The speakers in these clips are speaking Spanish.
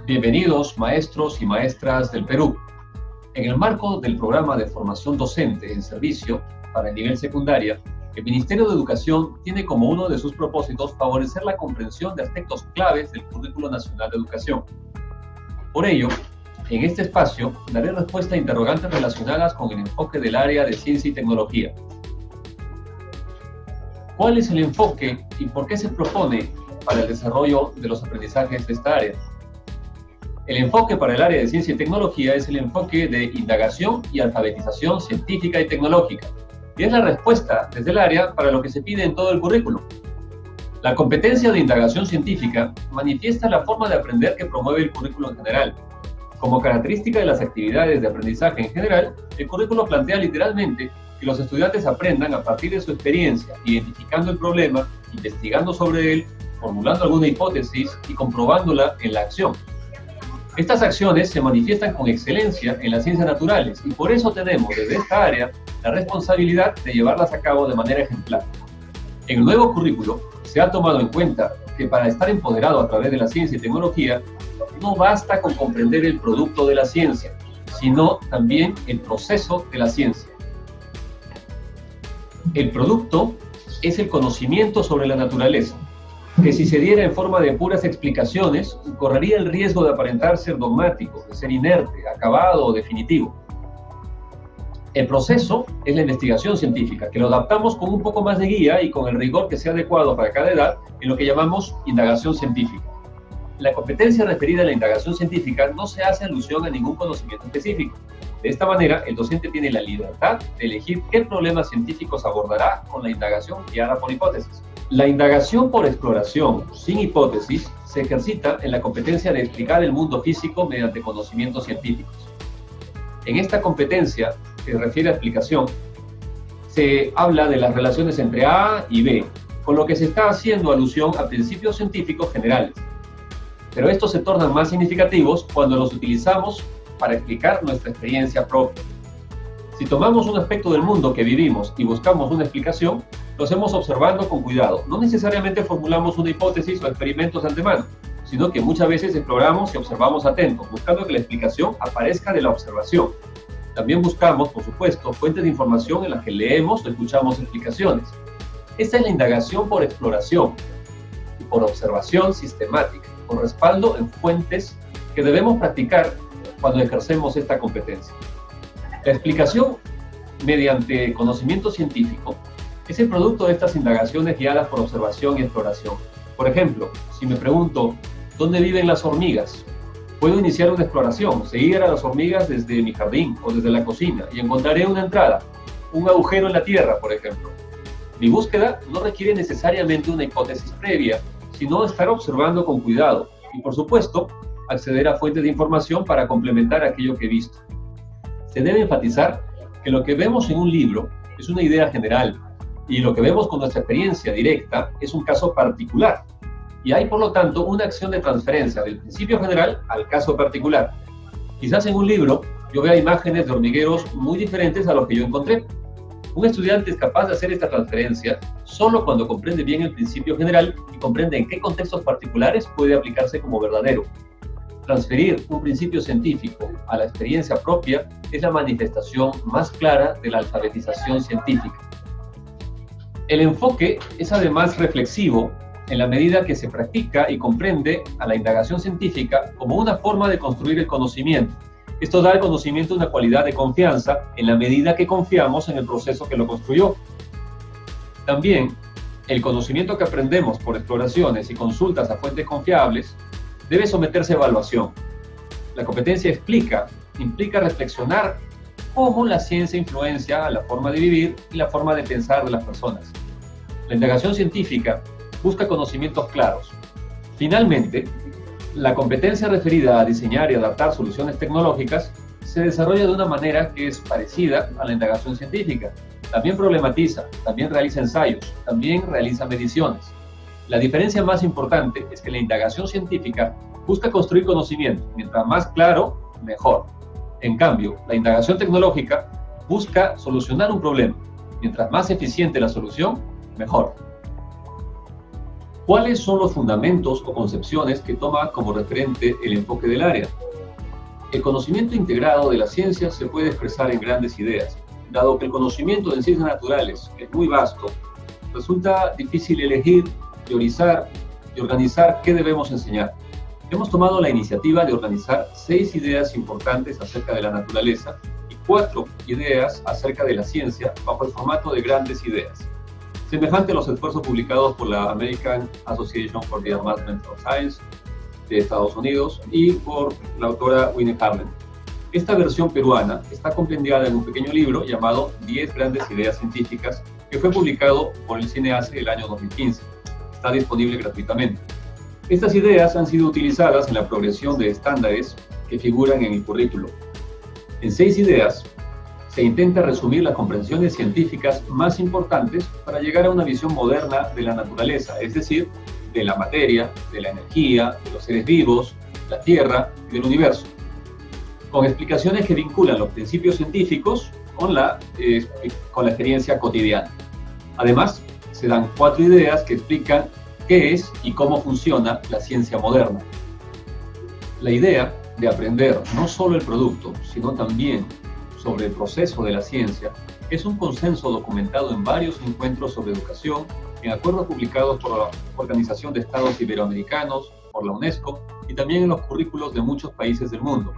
Bienvenidos, maestros y maestras del Perú. En el marco del programa de formación docente en servicio para el nivel secundaria, el Ministerio de Educación tiene como uno de sus propósitos favorecer la comprensión de aspectos claves del Currículo Nacional de Educación. Por ello, en este espacio daré respuesta a interrogantes relacionadas con el enfoque del área de ciencia y tecnología. ¿Cuál es el enfoque y por qué se propone para el desarrollo de los aprendizajes de esta área? El enfoque para el área de ciencia y tecnología es el enfoque de indagación y alfabetización científica y tecnológica, y es la respuesta desde el área para lo que se pide en todo el currículo. La competencia de indagación científica manifiesta la forma de aprender que promueve el currículo en general. Como característica de las actividades de aprendizaje en general, el currículo plantea literalmente que los estudiantes aprendan a partir de su experiencia, identificando el problema, investigando sobre él, formulando alguna hipótesis y comprobándola en la acción. Estas acciones se manifiestan con excelencia en las ciencias naturales y por eso tenemos desde esta área la responsabilidad de llevarlas a cabo de manera ejemplar. En el nuevo currículo se ha tomado en cuenta que para estar empoderado a través de la ciencia y tecnología no basta con comprender el producto de la ciencia, sino también el proceso de la ciencia. El producto es el conocimiento sobre la naturaleza, que si se diera en forma de puras explicaciones, correría el riesgo de aparentar ser dogmático, de ser inerte, acabado o definitivo. El proceso es la investigación científica, que lo adaptamos con un poco más de guía y con el rigor que sea adecuado para cada edad en lo que llamamos indagación científica. La competencia referida a la indagación científica no se hace alusión a ningún conocimiento específico. De esta manera, el docente tiene la libertad de elegir qué problemas científicos abordará con la indagación guiada por hipótesis. La indagación por exploración, sin hipótesis, se ejercita en la competencia de explicar el mundo físico mediante conocimientos científicos. En esta competencia, que se refiere a explicación, se habla de las relaciones entre A y B, con lo que se está haciendo alusión a principios científicos generales. Pero estos se tornan más significativos cuando los utilizamos para explicar nuestra experiencia propia. Si tomamos un aspecto del mundo que vivimos y buscamos una explicación, lo hacemos observando con cuidado. No necesariamente formulamos una hipótesis o experimentos de antemano, sino que muchas veces exploramos y observamos atentos, buscando que la explicación aparezca de la observación. También buscamos, por supuesto, fuentes de información en las que leemos o escuchamos explicaciones. Esta es la indagación por exploración y por observación sistemática, con respaldo en fuentes que debemos practicar cuando ejercemos esta competencia. La explicación mediante conocimiento científico es el producto de estas indagaciones guiadas por observación y exploración. Por ejemplo, si me pregunto, ¿dónde viven las hormigas? Puedo iniciar una exploración, seguir a las hormigas desde mi jardín o desde la cocina y encontraré una entrada, un agujero en la tierra, por ejemplo. Mi búsqueda no requiere necesariamente una hipótesis previa, sino estar observando con cuidado y, por supuesto, acceder a fuentes de información para complementar aquello que he visto. Se debe enfatizar que lo que vemos en un libro es una idea general y lo que vemos con nuestra experiencia directa es un caso particular. Y hay, por lo tanto, una acción de transferencia del principio general al caso particular. Quizás en un libro yo vea imágenes de hormigueros muy diferentes a los que yo encontré. Un estudiante es capaz de hacer esta transferencia solo cuando comprende bien el principio general y comprende en qué contextos particulares puede aplicarse como verdadero. Transferir un principio científico a la experiencia propia es la manifestación más clara de la alfabetización científica. El enfoque es además reflexivo en la medida que se practica y comprende a la indagación científica como una forma de construir el conocimiento. Esto da al conocimiento una cualidad de confianza en la medida que confiamos en el proceso que lo construyó. También, el conocimiento que aprendemos por exploraciones y consultas a fuentes confiables debe someterse a evaluación. La competencia implica reflexionar cómo la ciencia influencia la forma de vivir y la forma de pensar de las personas. La indagación científica busca conocimientos claros. Finalmente, la competencia referida a diseñar y adaptar soluciones tecnológicas se desarrolla de una manera que es parecida a la indagación científica. También problematiza, también realiza ensayos, también realiza mediciones. La diferencia más importante es que la indagación científica busca construir conocimiento. Mientras más claro, mejor. En cambio, la indagación tecnológica busca solucionar un problema. Mientras más eficiente la solución, mejor. ¿Cuáles son los fundamentos o concepciones que toma como referente el enfoque del área? El conocimiento integrado de la ciencia se puede expresar en grandes ideas. Dado que el conocimiento de ciencias naturales es muy vasto, resulta difícil elegir, priorizar y organizar qué debemos enseñar. Hemos tomado la iniciativa de organizar 6 ideas importantes acerca de la naturaleza y 4 ideas acerca de la ciencia bajo el formato de grandes ideas, semejante a los esfuerzos publicados por la American Association for the Advancement of Science de Estados Unidos y por la autora Winnie Harlan. Esta versión peruana está compendiada en un pequeño libro llamado 10 grandes ideas científicas, que fue publicado por el CINEACE el año 2015. Está disponible gratuitamente. Estas ideas han sido utilizadas en la progresión de estándares que figuran en el currículo. En 6 ideas se intenta resumir las comprensiones científicas más importantes para llegar a una visión moderna de la naturaleza, es decir, de la materia, de la energía, de los seres vivos, la Tierra y del universo, con explicaciones que vinculan los principios científicos con la experiencia cotidiana. Además, se dan 4 ideas que explican qué es y cómo funciona la ciencia moderna. La idea de aprender no solo el producto, sino también sobre el proceso de la ciencia, es un consenso documentado en varios encuentros sobre educación, en acuerdos publicados por la Organización de Estados Iberoamericanos, por la UNESCO, y también en los currículos de muchos países del mundo.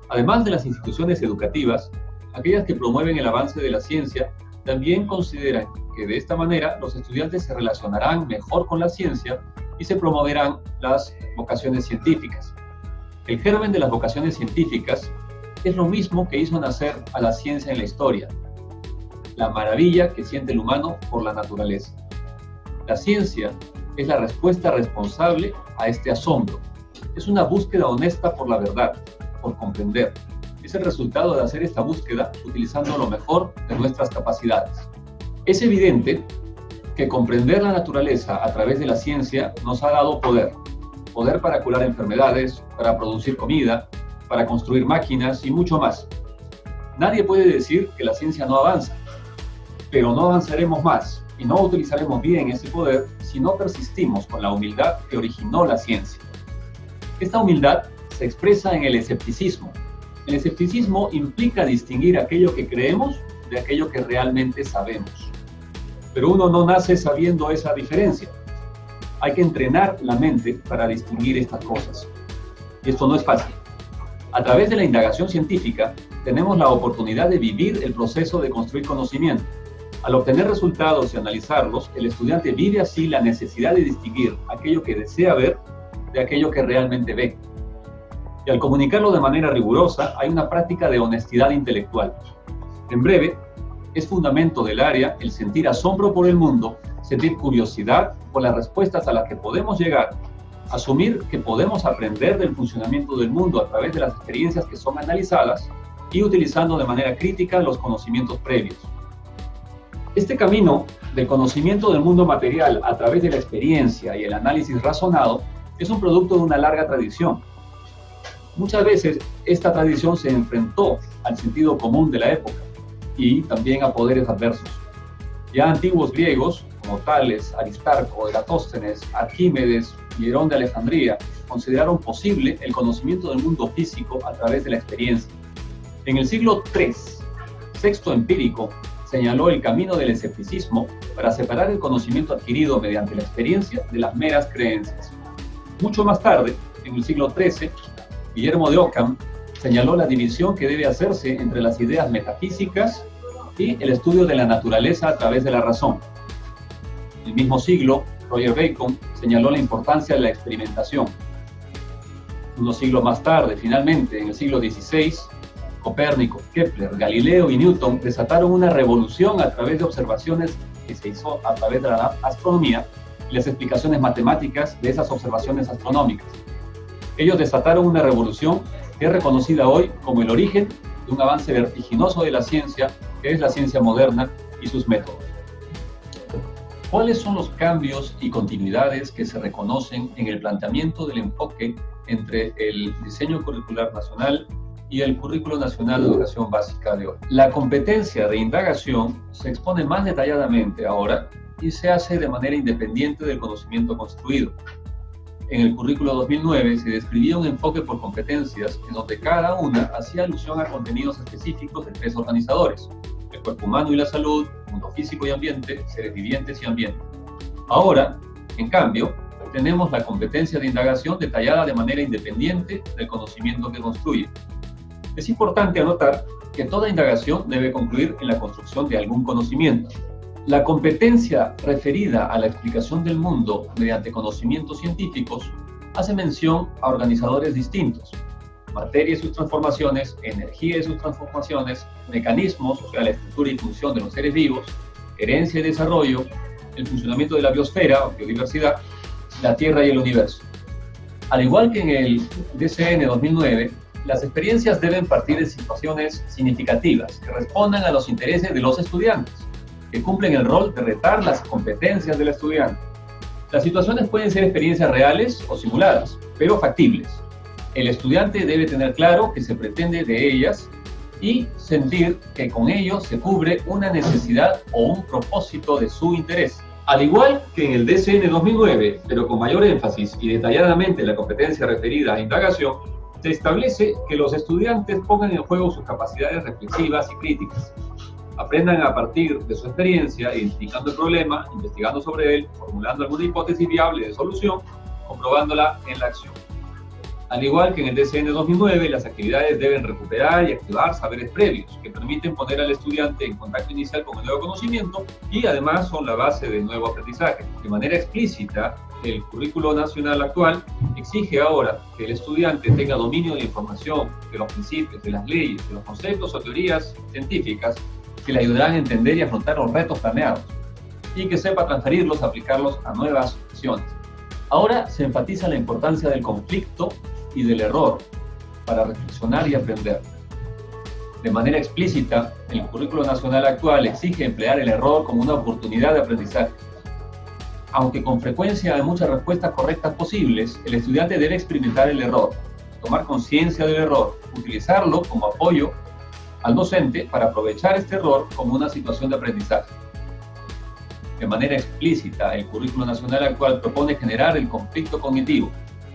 Además de las instituciones educativas, aquellas que promueven el avance de la ciencia también consideran que de esta manera los estudiantes se relacionarán mejor con la ciencia y se promoverán las vocaciones científicas. El germen de las vocaciones científicas es lo mismo que hizo nacer a la ciencia en la historia: la maravilla que siente el humano por la naturaleza. La ciencia es la respuesta responsable a este asombro. Es una búsqueda honesta por la verdad, por comprender. Es el resultado de hacer esta búsqueda utilizando lo mejor de nuestras capacidades. Es evidente que comprender la naturaleza a través de la ciencia nos ha dado poder. Poder para curar enfermedades, para producir comida, para construir máquinas y mucho más. Nadie puede decir que la ciencia no avanza, pero no avanzaremos más y no utilizaremos bien ese poder si no persistimos con la humildad que originó la ciencia. Esta humildad se expresa en el escepticismo. El escepticismo implica distinguir aquello que creemos de aquello que realmente sabemos. Pero uno no nace sabiendo esa diferencia. Hay que entrenar la mente para distinguir estas cosas. Y esto no es fácil. A través de la indagación científica, tenemos la oportunidad de vivir el proceso de construir conocimiento. Al obtener resultados y analizarlos, el estudiante vive así la necesidad de distinguir aquello que desea ver de aquello que realmente ve. Y al comunicarlo de manera rigurosa, hay una práctica de honestidad intelectual. En breve, es fundamento del área el sentir asombro por el mundo, sentir curiosidad por las respuestas a las que podemos llegar, asumir que podemos aprender del funcionamiento del mundo a través de las experiencias que son analizadas y utilizando de manera crítica los conocimientos previos. Este camino del conocimiento del mundo material a través de la experiencia y el análisis razonado es un producto de una larga tradición. Muchas veces esta tradición se enfrentó al sentido común de la época y también a poderes adversos. Ya antiguos griegos, como Tales, Aristarco, Eratóstenes, Arquímedes y Herón de Alejandría, consideraron posible el conocimiento del mundo físico a través de la experiencia. En el siglo III, Sexto Empírico señaló el camino del escepticismo para separar el conocimiento adquirido mediante la experiencia de las meras creencias. Mucho más tarde, en el siglo XIII, Guillermo de Ockham señaló la división que debe hacerse entre las ideas metafísicas y el estudio de la naturaleza a través de la razón. En el mismo siglo, Roger Bacon señaló la importancia de la experimentación. Unos siglos más tarde, finalmente, en el siglo XVI, Copérnico, Kepler, Galileo y Newton desataron una revolución a través de observaciones que se hizo a través de la astronomía y las explicaciones matemáticas de esas observaciones astronómicas. Ellos desataron una revolución que es reconocida hoy como el origen de un avance vertiginoso de la ciencia, que es la ciencia moderna y sus métodos. ¿Cuáles son los cambios y continuidades que se reconocen en el planteamiento del enfoque entre el diseño curricular nacional y el Currículo Nacional de Educación Básica de hoy. La competencia de indagación se expone más detalladamente ahora y se hace de manera independiente del conocimiento construido. En el Currículo 2009 se describía un enfoque por competencias en donde cada una hacía alusión a contenidos específicos de 3 organizadores: el cuerpo humano y la salud, mundo físico y ambiente, seres vivientes y ambiente. Ahora, en cambio, tenemos la competencia de indagación detallada de manera independiente del conocimiento que construye. Es importante anotar que toda indagación debe concluir en la construcción de algún conocimiento. La competencia referida a la explicación del mundo mediante conocimientos científicos hace mención a organizadores distintos: materia y sus transformaciones, energía y sus transformaciones, mecanismos, o sea, la estructura y función de los seres vivos, herencia y desarrollo, el funcionamiento de la biosfera o biodiversidad, la Tierra y el universo. Al igual que en el DCN 2009, las experiencias deben partir de situaciones significativas que respondan a los intereses de los estudiantes, que cumplen el rol de retar las competencias del estudiante. Las situaciones pueden ser experiencias reales o simuladas, pero factibles. El estudiante debe tener claro qué se pretende de ellas y sentir que con ello se cubre una necesidad o un propósito de su interés. Al igual que en el DCN 2009, pero con mayor énfasis y detalladamente la competencia referida a indagación, se establece que los estudiantes pongan en juego sus capacidades reflexivas y críticas. Aprendan a partir de su experiencia, identificando el problema, investigando sobre él, formulando alguna hipótesis viable de solución, comprobándola en la acción. Al igual que en el DCN 2009, las actividades deben recuperar y activar saberes previos que permiten poner al estudiante en contacto inicial con el nuevo conocimiento y además son la base del nuevo aprendizaje. De manera explícita, el Currículo Nacional actual exige ahora que el estudiante tenga dominio de la información, de los principios, de las leyes, de los conceptos o teorías científicas que le ayudarán a entender y afrontar los retos planeados, y que sepa transferirlos, aplicarlos a nuevas situaciones. Ahora se enfatiza la importancia del conflicto y del error para reflexionar y aprender. De manera explícita, el Currículo Nacional actual exige emplear el error como una oportunidad de aprendizaje. Aunque con frecuencia hay muchas respuestas correctas posibles, el estudiante debe experimentar el error, tomar conciencia del error, utilizarlo como apoyo al docente para aprovechar este error como una situación de aprendizaje. De manera explícita, el Currículo Nacional actual propone generar el conflicto cognitivo,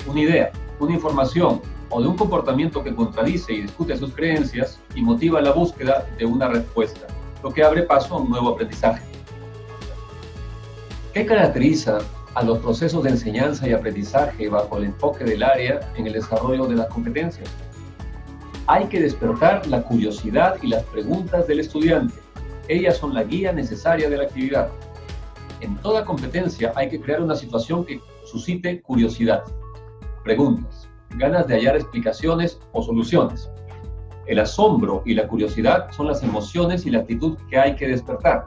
una idea, una información o de un comportamiento que contradice y discute sus creencias y motiva la búsqueda de una respuesta, lo que abre paso a un nuevo aprendizaje. ¿Qué caracteriza a los procesos de enseñanza y aprendizaje bajo el enfoque del área en el desarrollo de las competencias? Hay que despertar la curiosidad y las preguntas del estudiante. Ellas son la guía necesaria de la actividad. En toda competencia hay que crear una situación que suscite curiosidad, preguntas, ganas de hallar explicaciones o soluciones. El asombro y la curiosidad son las emociones y la actitud que hay que despertar.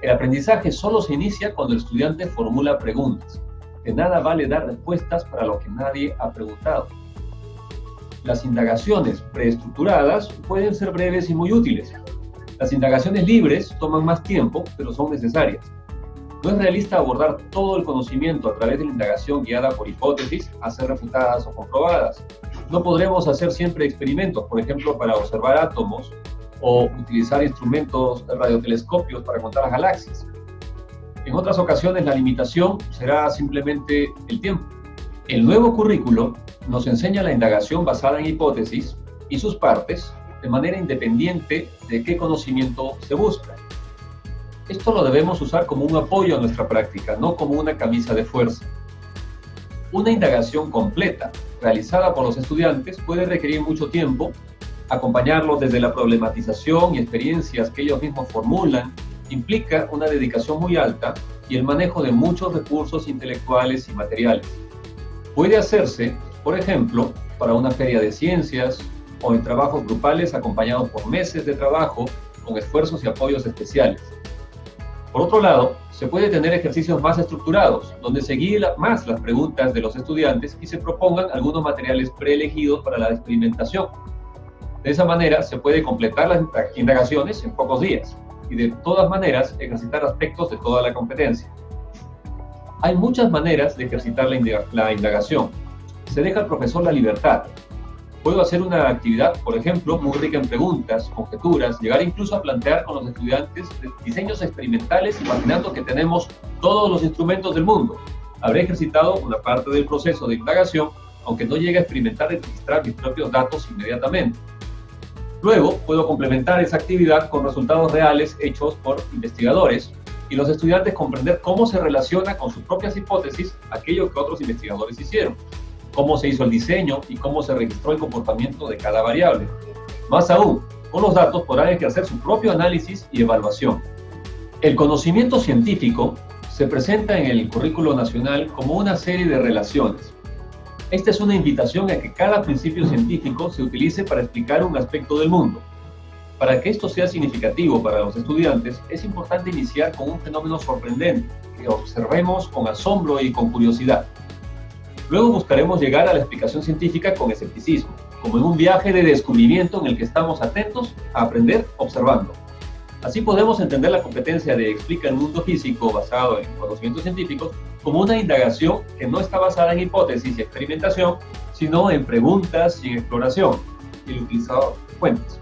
El aprendizaje solo se inicia cuando el estudiante formula preguntas. De nada vale dar respuestas para lo que nadie ha preguntado. Las indagaciones preestructuradas pueden ser breves y muy útiles. Las indagaciones libres toman más tiempo, pero son necesarias. No es realista abordar todo el conocimiento a través de la indagación guiada por hipótesis a ser refutadas o comprobadas. No podremos hacer siempre experimentos, por ejemplo, para observar átomos o utilizar instrumentos radiotelescopios para contar las galaxias. En otras ocasiones la limitación será simplemente el tiempo. El nuevo currículo nos enseña la indagación basada en hipótesis y sus partes de manera independiente de qué conocimiento se busca. Esto lo debemos usar como un apoyo a nuestra práctica, no como una camisa de fuerza. Una indagación completa, realizada por los estudiantes, puede requerir mucho tiempo. Acompañarlos desde la problematización y experiencias que ellos mismos formulan implica una dedicación muy alta y el manejo de muchos recursos intelectuales y materiales. Puede hacerse, por ejemplo, para una feria de ciencias o en trabajos grupales acompañados por meses de trabajo con esfuerzos y apoyos especiales. Por otro lado, se puede tener ejercicios más estructurados, donde se guíen más las preguntas de los estudiantes y se propongan algunos materiales preelegidos para la experimentación. De esa manera se puede completar las indagaciones en pocos días y de todas maneras ejercitar aspectos de toda la competencia. Hay muchas maneras de ejercitar la indagación. Se deja al profesor la libertad. Puedo hacer una actividad, por ejemplo, muy rica en preguntas, conjeturas, llegar incluso a plantear con los estudiantes diseños experimentales, imaginando que tenemos todos los instrumentos del mundo. Habré ejercitado una parte del proceso de indagación, aunque no llegue a experimentar y registrar mis propios datos inmediatamente. Luego, puedo complementar esa actividad con resultados reales hechos por investigadores y los estudiantes comprender cómo se relaciona con sus propias hipótesis aquello que otros investigadores hicieron, cómo se hizo el diseño y cómo se registró el comportamiento de cada variable. Más aún, con los datos podrán ejercer su propio análisis y evaluación. El conocimiento científico se presenta en el currículo nacional como una serie de relaciones. Esta es una invitación a que cada principio científico se utilice para explicar un aspecto del mundo. Para que esto sea significativo para los estudiantes, es importante iniciar con un fenómeno sorprendente que observemos con asombro y con curiosidad. Luego buscaremos llegar a la explicación científica con escepticismo, como en un viaje de descubrimiento en el que estamos atentos a aprender observando. Así podemos entender la competencia de Explica el mundo físico basado en conocimientos científicos como una indagación que no está basada en hipótesis y experimentación, sino en preguntas y en exploración, y el utilizador fuentes.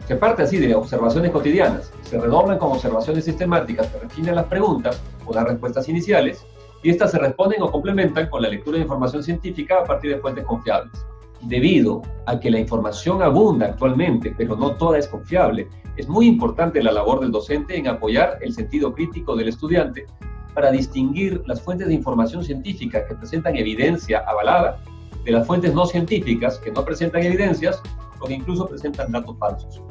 Se parte así de observaciones cotidianas, se redoblan con observaciones sistemáticas que refinan las preguntas o las respuestas iniciales, y estas se responden o complementan con la lectura de información científica a partir de fuentes confiables. Debido a que la información abunda actualmente, pero no toda es confiable, es muy importante la labor del docente en apoyar el sentido crítico del estudiante para distinguir las fuentes de información científica que presentan evidencia avalada de las fuentes no científicas que no presentan evidencias o que incluso presentan datos falsos.